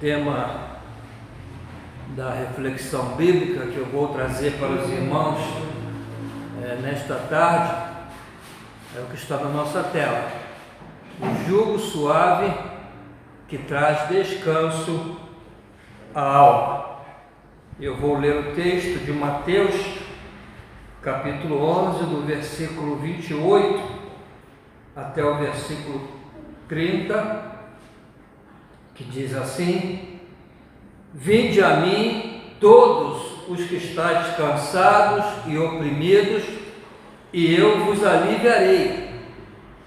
tema da reflexão bíblica que eu vou trazer para os irmãos nesta tarde é o que está na nossa tela: o jugo suave que traz descanso à alma. Eu vou ler o texto de Mateus, capítulo 11, do versículo 28 até o versículo 30, que diz assim: Vinde a mim todos os que estáis cansados e oprimidos, e eu vos aliviarei.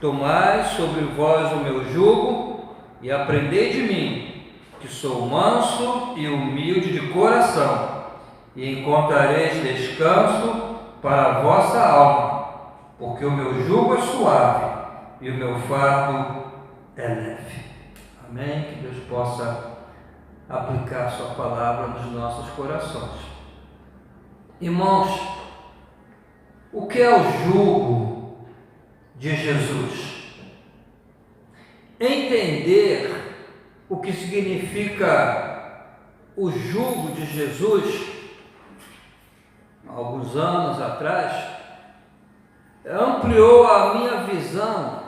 Tomai sobre vós o meu jugo e aprendei de mim, que sou manso e humilde de coração, e encontrareis descanso para a vossa alma, porque o meu jugo é suave e o meu fardo é leve. Amém? Que Deus possa aplicar a sua palavra nos nossos corações. Irmãos, o que é o jugo de Jesus? Entender o que significa o jugo de Jesus, alguns anos atrás, ampliou a minha visão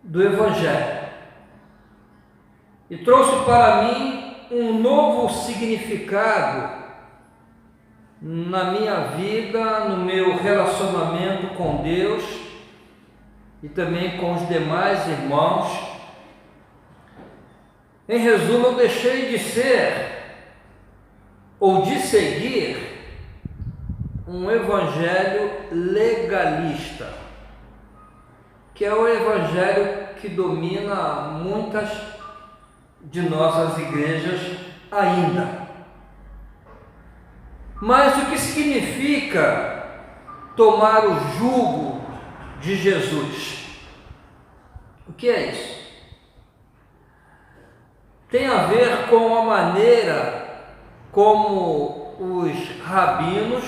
do Evangelho e trouxe para mim um novo significado na minha vida, no meu relacionamento com Deus e também com os demais irmãos. Em resumo, eu deixei de ser ou de seguir um evangelho legalista, que é o evangelho que domina muitas de nossas igrejas ainda. Mas o que significa tomar o jugo de Jesus? O que é isso? Tem a ver com a maneira como os rabinos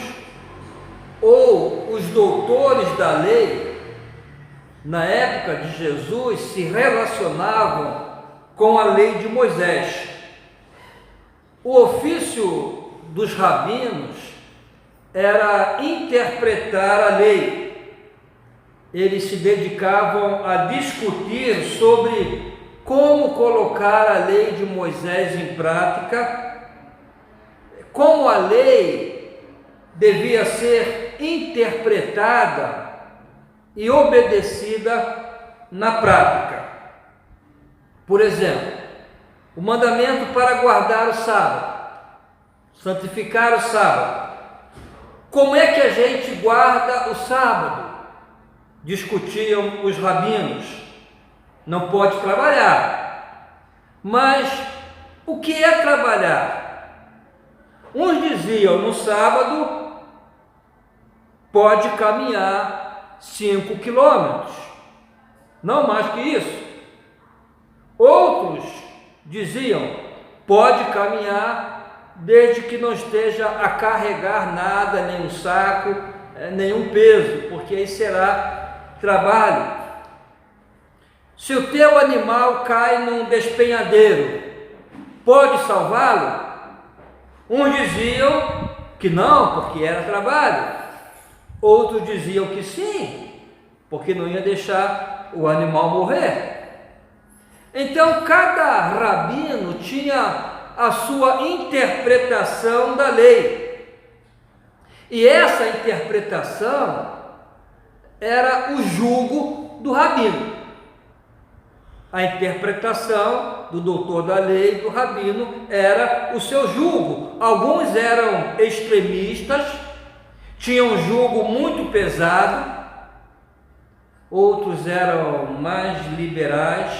ou os doutores da lei, na época de Jesus, se relacionavam com a lei de Moisés. O ofício dos rabinos era interpretar a lei. Eles se dedicavam a discutir sobre como colocar a lei de Moisés em prática, como a lei devia ser interpretada e obedecida na prática. Por exemplo, o mandamento para guardar o sábado, santificar o sábado. Como é que a gente guarda o sábado? Discutiam os rabinos. Não pode trabalhar. Mas o que é trabalhar? Uns diziam, no sábado pode caminhar 5 quilômetros, não mais que isso. Outros diziam, pode caminhar desde que não esteja a carregar nada, nenhum saco, nenhum peso, porque aí será trabalho. Se o teu animal cai num despenhadeiro, pode salvá-lo? Uns diziam que não, porque era trabalho. Outros diziam que sim, porque não ia deixar o animal morrer. Então, cada rabino tinha a sua interpretação da lei. E essa interpretação era o jugo do rabino. A interpretação do doutor da lei, do rabino, era o seu jugo. Alguns eram extremistas, tinham um jugo muito pesado, outros eram mais liberais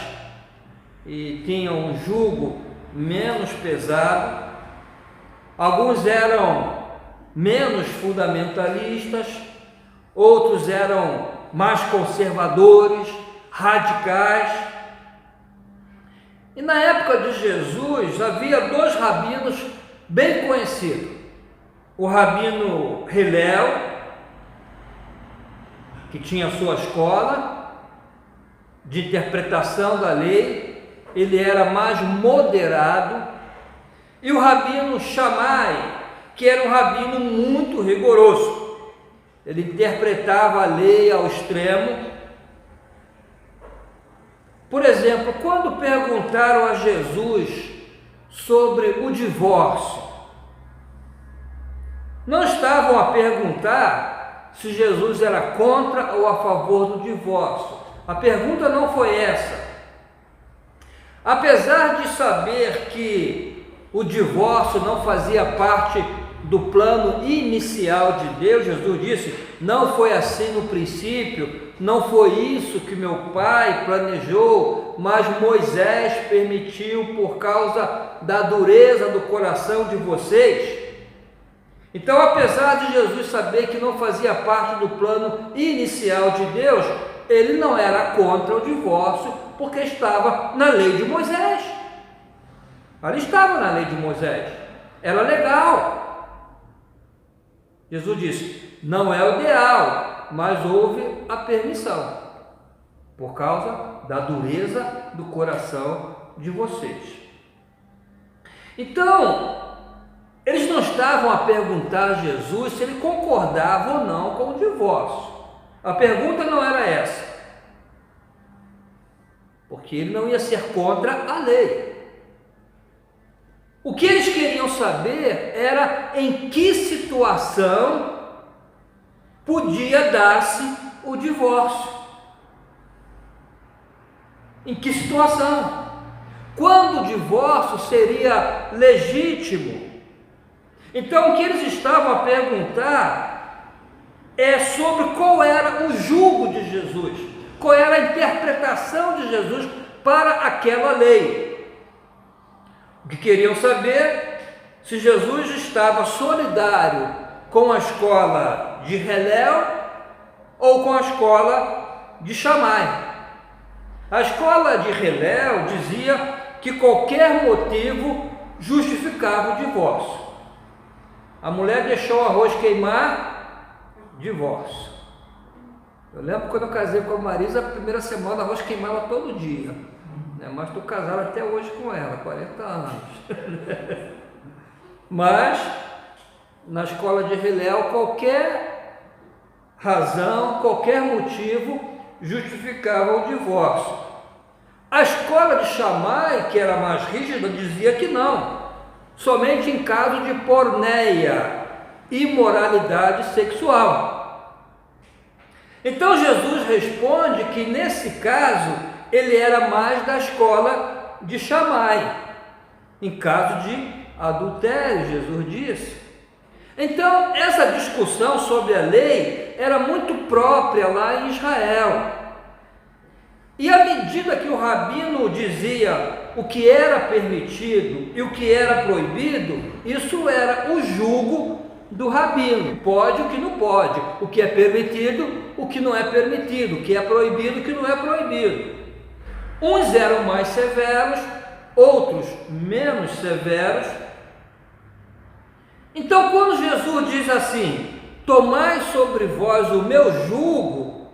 e tinham um jugo menos pesado. Alguns eram menos fundamentalistas, outros eram mais conservadores, radicais. E na época de Jesus havia 2 rabinos bem conhecidos: o rabino Hillel, que tinha sua escola de interpretação da lei, ele era mais moderado, e o rabino Shammai, que era um rabino muito rigoroso. Ele interpretava a lei ao extremo. Por exemplo, quando perguntaram a Jesus sobre o divórcio, não estavam a perguntar se Jesus era contra ou a favor do divórcio. A pergunta não foi essa. Apesar de saber que o divórcio não fazia parte do plano inicial de Deus, Jesus disse: não foi assim no princípio, não foi isso que meu pai planejou, mas Moisés permitiu por causa da dureza do coração de vocês. Então, apesar de Jesus saber que não fazia parte do plano inicial de Deus, ele não era contra o divórcio, porque estava na lei de Moisés. Ali estava na lei de Moisés, era legal. Jesus disse: não é o ideal, mas houve a permissão, por causa da dureza do coração de vocês. Então, eles não estavam a perguntar a Jesus se ele concordava ou não com o divórcio. A pergunta não era essa, porque ele não ia ser contra a lei. O que eles queriam saber era em que situação podia dar-se o divórcio. Em que situação? Quando o divórcio seria legítimo? Então, o que eles estavam a perguntar é sobre qual era o julgo de Jesus, qual era a interpretação de Jesus para aquela lei. O que queriam saber se Jesus estava solidário com a escola de Hillel ou com a escola de Shammai. A escola de Hillel dizia que qualquer motivo justificava o divórcio. A mulher deixou o arroz queimar, divórcio. Eu lembro quando eu casei com a Marisa, a primeira semana o arroz queimava todo dia, né? Mas estou casado até hoje com ela, 40 anos. Mas na escola de Hillel, qualquer razão, qualquer motivo justificava o divórcio. A escola de Shammai, que era mais rígida, dizia que não, somente em caso de porneia, imoralidade sexual. Então Jesus responde que nesse caso ele era mais da escola de Shammai, em caso de adultério, Jesus disse. Então essa discussão sobre a lei era muito própria lá em Israel. E à medida que o rabino dizia o que era permitido e o que era proibido, isso era o julgo do rabino. Pode, o que não pode, o que é permitido, o que não é permitido, o que é proibido, o que não é proibido. Uns eram mais severos, outros menos severos. Então, quando Jesus diz assim: tomai sobre vós o meu jugo,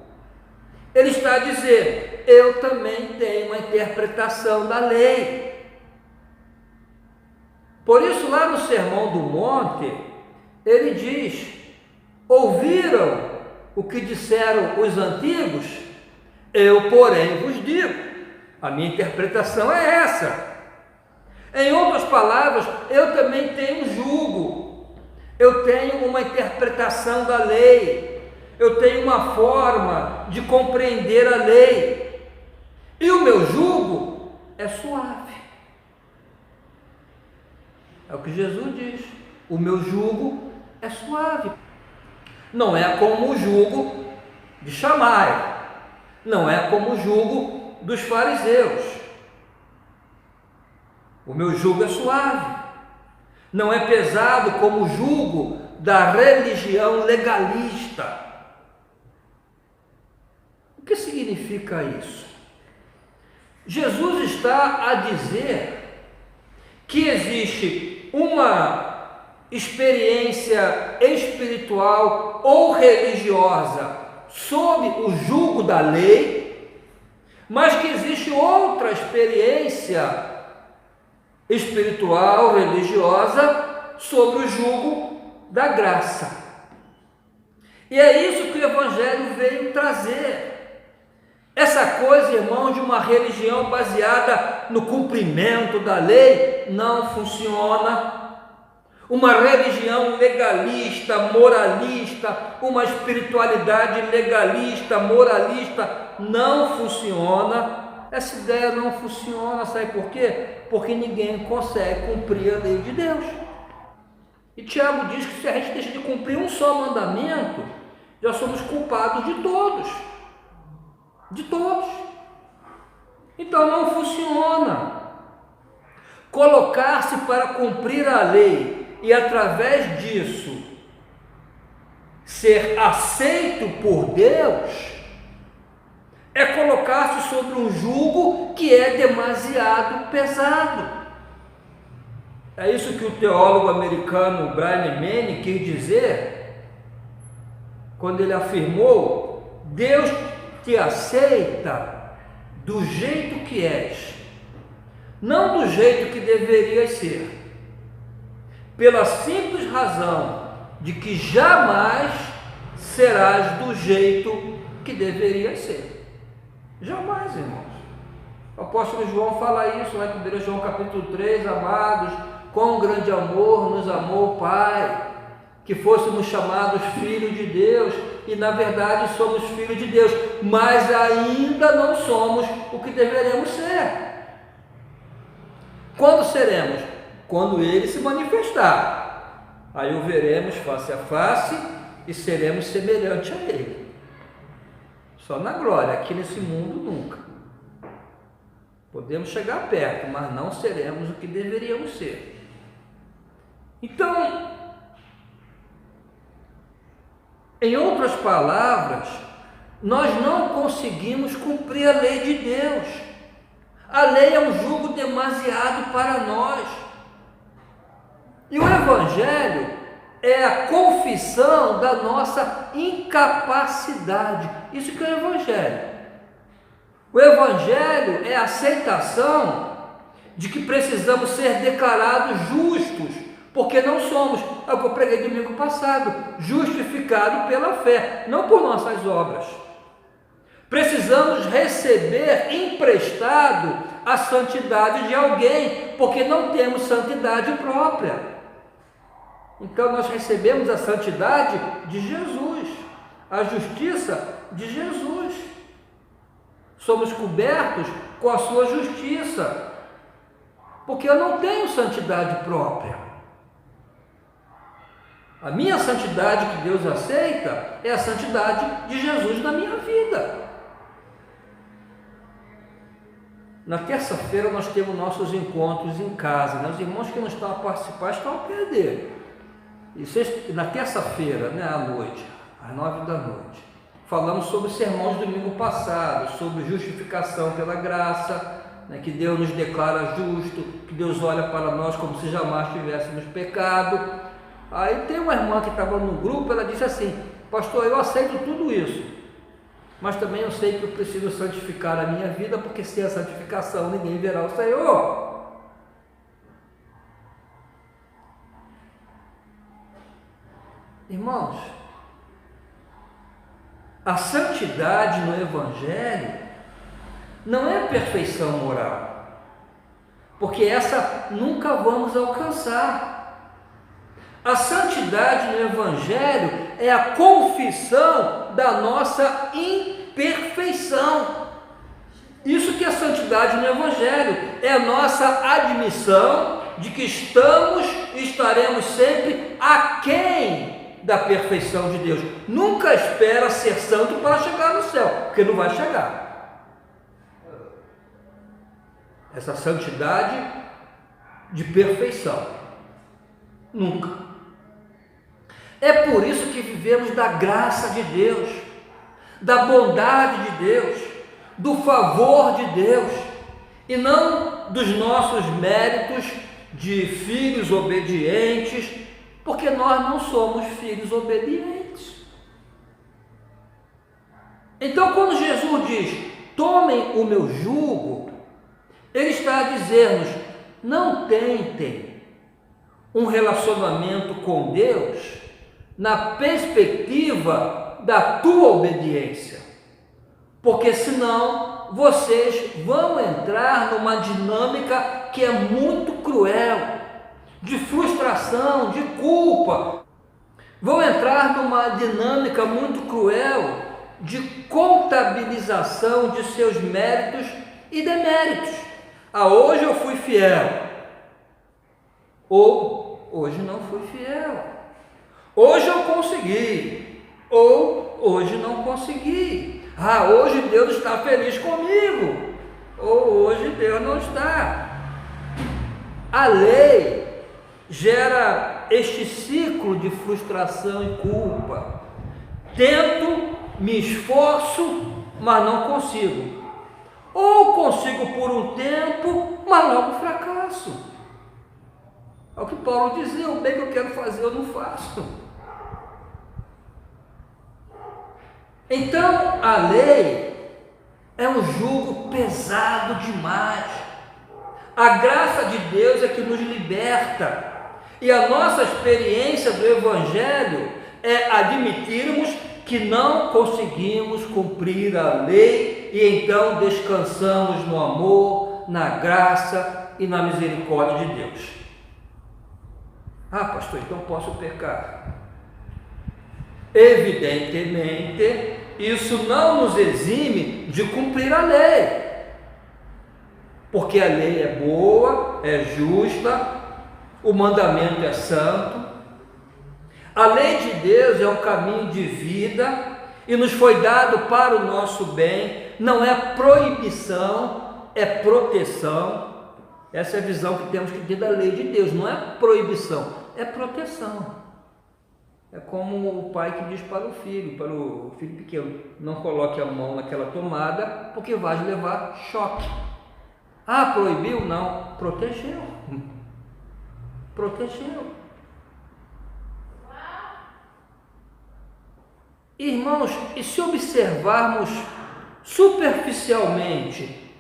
ele está a dizer: eu também tenho uma interpretação da lei. Por isso, lá no Sermão do Monte, ele diz: ouviram o que disseram os antigos? Eu, porém, vos digo. A minha interpretação é essa. Em outras palavras, eu também tenho jugo, eu tenho uma interpretação da lei, eu tenho uma forma de compreender a lei, e o meu jugo é suave. É o que Jesus diz: o meu jugo é suave. Não é como o jugo de Shammai, não é como o jugo dos fariseus. O meu jugo é suave, não é pesado como o jugo da religião legalista. O que significa isso? Jesus está a dizer que existe uma experiência espiritual ou religiosa sob o jugo da lei, mas que existe outra experiência espiritual, religiosa, sobre o jugo da graça. E é isso que o Evangelho veio trazer. Essa coisa, irmãos, de uma religião baseada no cumprimento da lei não funciona. Uma religião legalista, moralista, uma espiritualidade legalista, moralista, não funciona. Essa ideia não funciona, sabe por quê? Porque ninguém consegue cumprir a lei de Deus. E Tiago diz que se a gente deixa de cumprir um só mandamento, já somos culpados de todos. De todos. Então não funciona. Colocar-se para cumprir a lei e através disso ser aceito por Deus é colocar-se sobre um jugo que é demasiado pesado. É isso que o teólogo americano Brian Manning quis dizer quando ele afirmou: Deus te aceita do jeito que és, não do jeito que deverias ser, pela simples razão de que jamais serás do jeito que deverias ser. Jamais, irmãos. O apóstolo João fala isso lá em 1 João capítulo 3, amados, quão grande amor nos amou o Pai, que fôssemos chamados filhos de Deus, e na verdade somos filhos de Deus, mas ainda não somos o que deveremos ser. Quando seremos? Quando Ele se manifestar. Aí o veremos face a face e seremos semelhantes a Ele. Só na glória, aqui nesse mundo nunca. Podemos chegar perto, mas não seremos o que deveríamos ser. Então, em outras palavras, nós não conseguimos cumprir a lei de Deus. A lei é um jugo demasiado para nós. E o Evangelho é a confissão da nossa incapacidade. Isso que é o Evangelho. O Evangelho é a aceitação de que precisamos ser declarados justos, porque não somos, é o que eu preguei domingo passado, justificados pela fé, não por nossas obras. Precisamos receber emprestado a santidade de alguém, porque não temos santidade própria. Então nós recebemos a santidade de Jesus, a justiça de Jesus. Somos cobertos com a sua justiça, porque eu não tenho santidade própria. A minha santidade que Deus aceita é a santidade de Jesus na minha vida. Na terça-feira nós temos nossos encontros em casa, né? Os irmãos que não estão a participar estão a perder. E na terça-feira, né, à noite, às 9 da noite, falamos sobre os sermões do domingo passado, sobre justificação pela graça, né, que Deus nos declara justo, que Deus olha para nós como se jamais tivéssemos pecado. Aí tem uma irmã que estava no grupo, ela disse assim: pastor, eu aceito tudo isso, mas também eu sei que eu preciso santificar a minha vida, porque sem a santificação ninguém verá o Senhor. Irmãos, a santidade no Evangelho não é perfeição moral, porque essa nunca vamos alcançar. A santidade no Evangelho é a confissão da nossa imperfeição. Isso que é santidade no Evangelho, é a nossa admissão de que estamos e estaremos sempre aquém da perfeição de Deus. Nunca espera ser santo para chegar no céu, porque não vai chegar. Essa santidade de perfeição, nunca. É por isso que vivemos da graça de Deus, da bondade de Deus, do favor de Deus, e não dos nossos méritos de filhos obedientes, porque nós não somos filhos obedientes. Então, quando Jesus diz: tomem o meu jugo, ele está a dizer-nos: não tentem um relacionamento com Deus na perspectiva da tua obediência, porque senão vocês vão entrar numa dinâmica que é muito cruel, de frustração, de culpa. Vão entrar numa dinâmica muito cruel de contabilização de seus méritos e deméritos. Hoje eu fui fiel, ou hoje não fui fiel. Hoje eu consegui, ou hoje não consegui. Hoje Deus está feliz comigo, ou hoje Deus não está. A lei gera este ciclo de frustração e culpa. Tento, me esforço, mas não consigo. Ou consigo por um tempo, mas logo fracasso. É o que Paulo dizia: o bem que eu quero fazer eu não faço. Então a lei é um jugo pesado demais. A graça de Deus é que nos liberta. E a nossa experiência do Evangelho é admitirmos que não conseguimos cumprir a lei e então descansamos no amor, na graça e na misericórdia de Deus. Pastor, então posso pecar? Evidentemente, isso não nos exime de cumprir a lei, porque a lei é boa, é justa, o mandamento é santo. A lei de Deus é um caminho de vida e nos foi dado para o nosso bem. Não é proibição, é proteção. Essa é a visão que temos que ter da lei de Deus. Não é proibição, é proteção. É como o pai que diz para o filho pequeno: não coloque a mão naquela tomada porque vai levar choque. Proibiu? Não, protegeu. Protegeu. Irmãos, e se observarmos superficialmente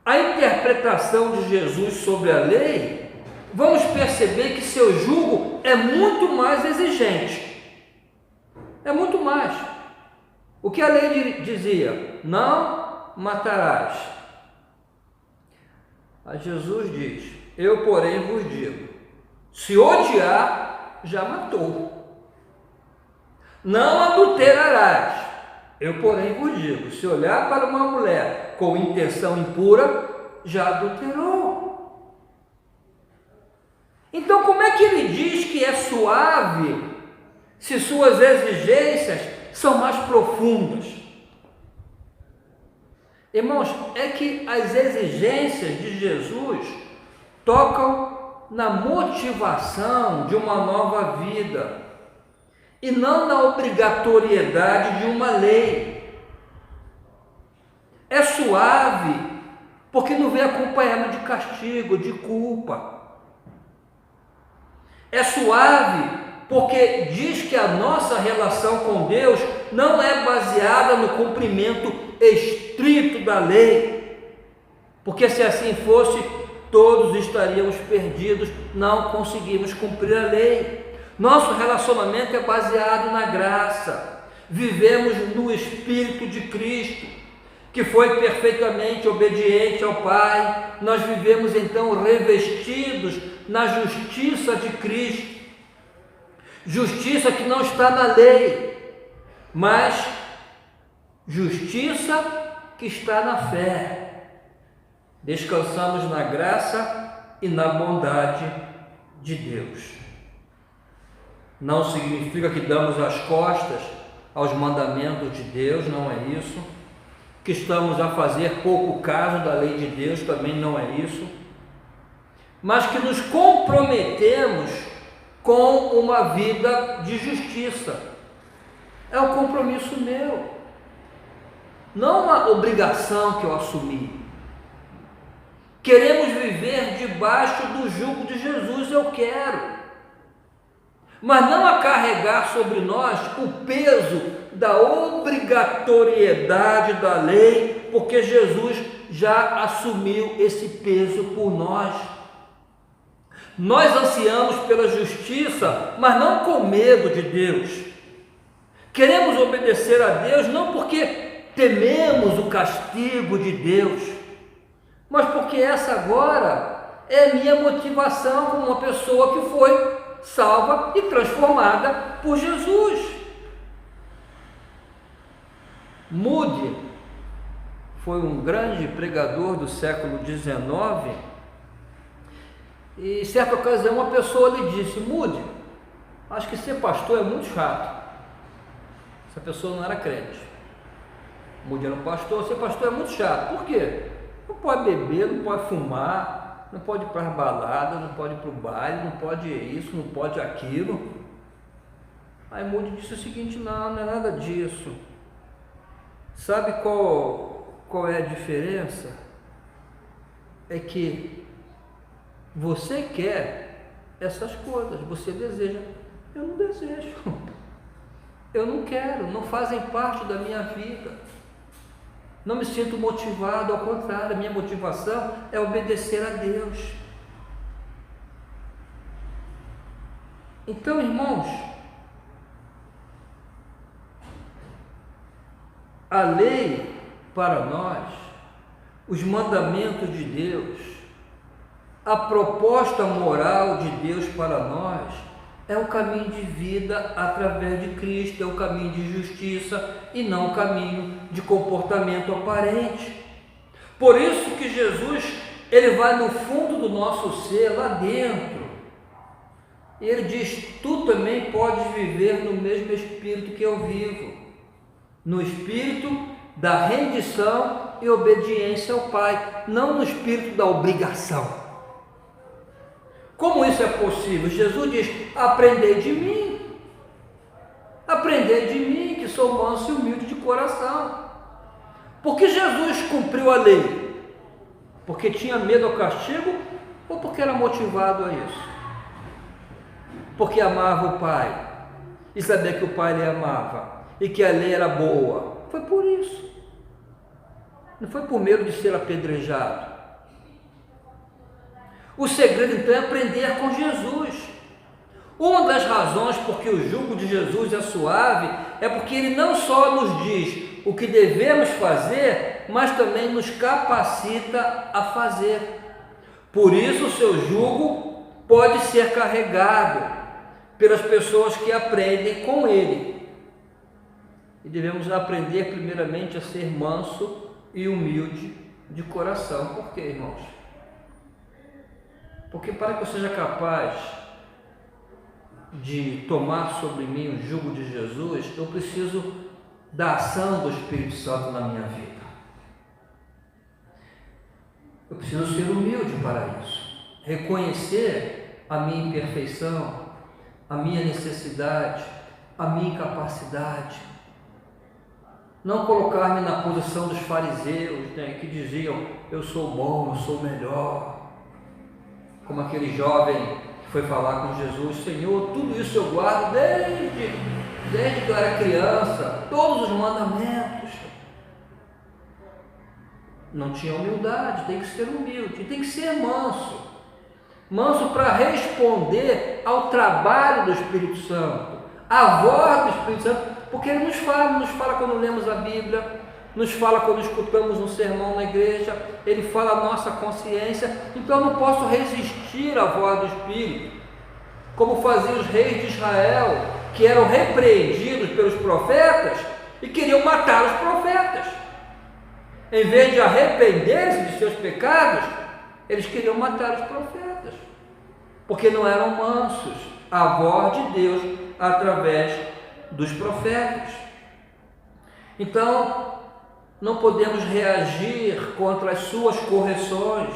a interpretação de Jesus sobre a lei, vamos perceber que seu jugo é muito mais exigente. É muito mais. O que a lei dizia? Não matarás. A Jesus diz: eu, porém, vos digo, se odiar, já matou. Não adulterarás. Eu, porém, vos digo, se olhar para uma mulher com intenção impura, já adulterou. Então, como é que ele diz que é suave, se suas exigências são mais profundas? Irmãos, é que as exigências de Jesus tocam na motivação de uma nova vida e não na obrigatoriedade de uma lei. É suave porque não vem acompanhado de castigo, de culpa. É suave porque diz que a nossa relação com Deus não é baseada no cumprimento estrito da lei, porque se assim fosse, todos estaríamos perdidos, não conseguimos cumprir a lei. Nosso relacionamento é baseado na graça, vivemos no Espírito de Cristo, que foi perfeitamente obediente ao Pai. Nós vivemos então revestidos na justiça de Cristo, justiça que não está na lei, mas justiça que está na fé. Descansamos na graça e na bondade de Deus. Não significa que damos as costas aos mandamentos de Deus, não é isso. Que estamos a fazer pouco caso da lei de Deus, também não é isso. Mas que nos comprometemos com uma vida de justiça. É um compromisso meu, não uma obrigação que eu assumi. Queremos viver debaixo do jugo de Jesus, eu quero. Mas não a carregar sobre nós o peso da obrigatoriedade da lei Porque Jesus já assumiu esse peso por nós. Nós ansiamos pela justiça, mas não com medo de Deus. Queremos obedecer a Deus não porque tememos o castigo de Deus, mas porque essa agora é minha motivação como uma pessoa que foi salva e transformada por Jesus. Moody foi um grande pregador do século XIX e, em certa ocasião, uma pessoa lhe disse: Moody, acho que ser pastor é muito chato. Essa pessoa não era crente. Moody era um pastor, ser pastor é muito chato. Por quê? Não pode beber, não pode fumar, não pode ir para as baladas, não pode ir para o baile, não pode isso, não pode aquilo. Aí Moody disse o seguinte: não é nada disso. Sabe qual é a diferença? É que você quer essas coisas, você deseja. Eu não desejo, eu não quero, não fazem parte da minha vida. Não me sinto motivado, ao contrário, a minha motivação é obedecer a Deus. Então, irmãos, a lei para nós, os mandamentos de Deus, a proposta moral de Deus para nós é o caminho de vida através de Cristo, é o caminho de justiça e não o caminho de comportamento aparente. Por isso que Jesus, ele vai no fundo do nosso ser, lá dentro. Ele diz: tu também podes viver no mesmo espírito que eu vivo, no espírito da rendição e obediência ao Pai, não no espírito da obrigação. Como isso é possível? Jesus diz: aprendei de mim, que sou manso e humilde de coração. Por que Jesus cumpriu a lei? Porque tinha medo ao castigo ou porque era motivado a isso? Porque amava o Pai e sabia que o Pai lhe amava e que a lei era boa. Foi por isso. Não foi por medo de ser apedrejado. O segredo então é aprender com Jesus. Uma das razões porque o jugo de Jesus é suave é porque ele não só nos diz o que devemos fazer, mas também nos capacita a fazer. Por isso o seu jugo pode ser carregado pelas pessoas que aprendem com ele. E devemos aprender primeiramente a ser manso e humilde de coração. Por quê, irmãos? Porque para que eu seja capaz de tomar sobre mim o jugo de Jesus, eu preciso da ação do Espírito Santo na minha vida. Eu preciso ser humilde para isso, reconhecer a minha imperfeição, a minha necessidade, a minha incapacidade. Não colocar-me na posição dos fariseus, que diziam: eu sou bom, eu sou melhor. Como aquele jovem que foi falar com Jesus: Senhor, tudo isso eu guardo desde que eu era criança, todos os mandamentos. Não tinha humildade, tem que ser humilde, tem que ser manso. Manso para responder ao trabalho do Espírito Santo, à voz do Espírito Santo, porque ele nos fala quando lemos a Bíblia, nos fala quando escutamos um sermão na igreja, ele fala a nossa consciência. Então eu não posso resistir à voz do Espírito, como faziam os reis de Israel, que eram repreendidos pelos profetas e queriam matar os profetas. Em vez de arrepender-se de seus pecados, eles queriam matar os profetas, porque não eram mansos à voz de Deus através dos profetas. Então, não podemos reagir contra as suas correções,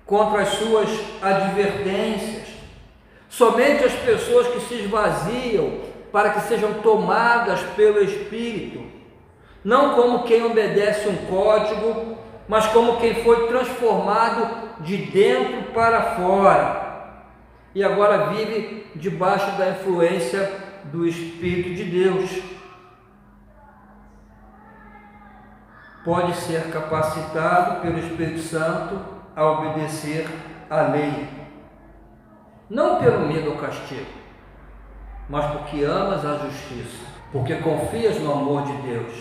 contra as suas advertências. Somente as pessoas que se esvaziam para que sejam tomadas pelo Espírito, não como quem obedece um código, mas como quem foi transformado de dentro para fora e agora vive debaixo da influência do Espírito de Deus. pode ser capacitado pelo Espírito Santo a obedecer à lei, não pelo medo ao castigo, mas porque amas a justiça, porque confias no amor de Deus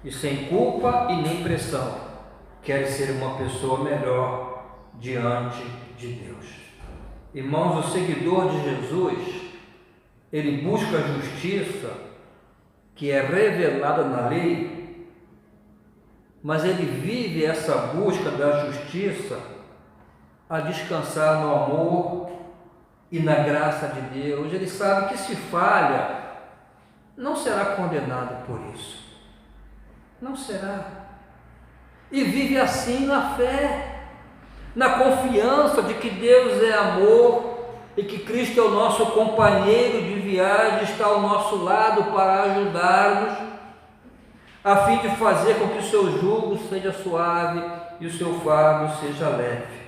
e sem culpa e nem pressão queres ser uma pessoa melhor diante de Deus. Irmãos, o seguidor de Jesus, ele busca a justiça que é revelada na lei, mas ele vive essa busca da justiça a descansar no amor e na graça de Deus. Ele sabe que se falha, não será condenado por isso. Não será. E vive assim na fé, na confiança de que Deus é amor e que Cristo é o nosso companheiro de viagem, está ao nosso lado para ajudar-nos, a fim de fazer com que o seu jugo seja suave e o seu fardo seja leve.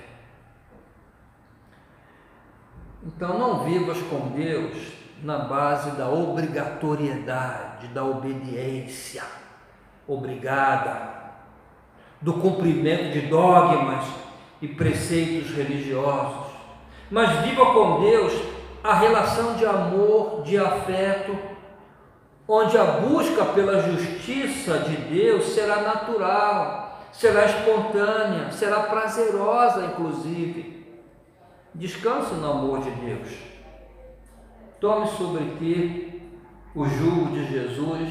Então não vivas com Deus na base da obrigatoriedade, da obediência obrigada, do cumprimento de dogmas e preceitos religiosos, mas viva com Deus a relação de amor, de afeto, onde a busca pela justiça de Deus será natural, será espontânea, será prazerosa, inclusive. Descanse no amor de Deus. Tome sobre ti o jugo de Jesus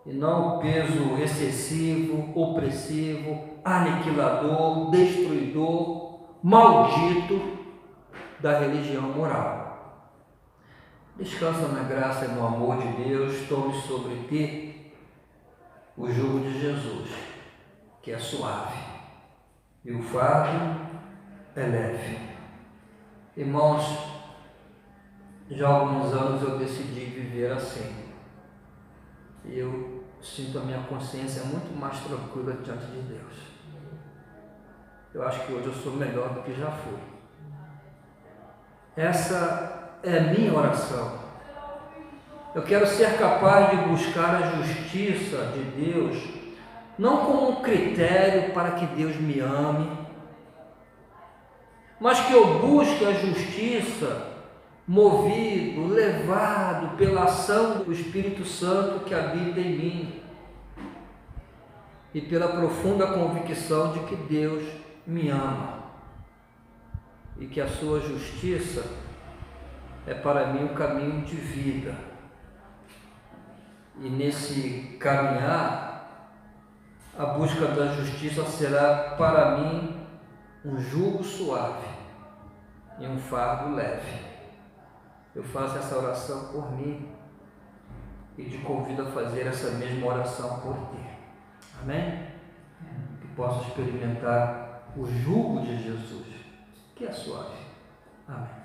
e não o peso excessivo, opressivo, aniquilador, destruidor, maldito da religião moral. Descansa na graça e no amor de Deus. Tome sobre ti o jugo de Jesus, que é suave, e o fardo é leve. Irmãos, já há alguns anos eu decidi viver assim, e eu sinto a minha consciência muito mais tranquila diante de Deus. Eu acho que hoje eu sou melhor do que já fui. Essa é a minha oração. Eu quero ser capaz de buscar a justiça de Deus, não como um critério para que Deus me ame, mas que eu busque a justiça movido, levado pela ação do Espírito Santo que habita em mim e pela profunda convicção de que Deus me ama e que a sua justiça é para mim um caminho de vida. E nesse caminhar, a busca da justiça será para mim um jugo suave e um fardo leve. Eu faço essa oração por mim e te convido a fazer essa mesma oração por ti. Amém? Que possa experimentar o jugo de Jesus, que é suave. Amém.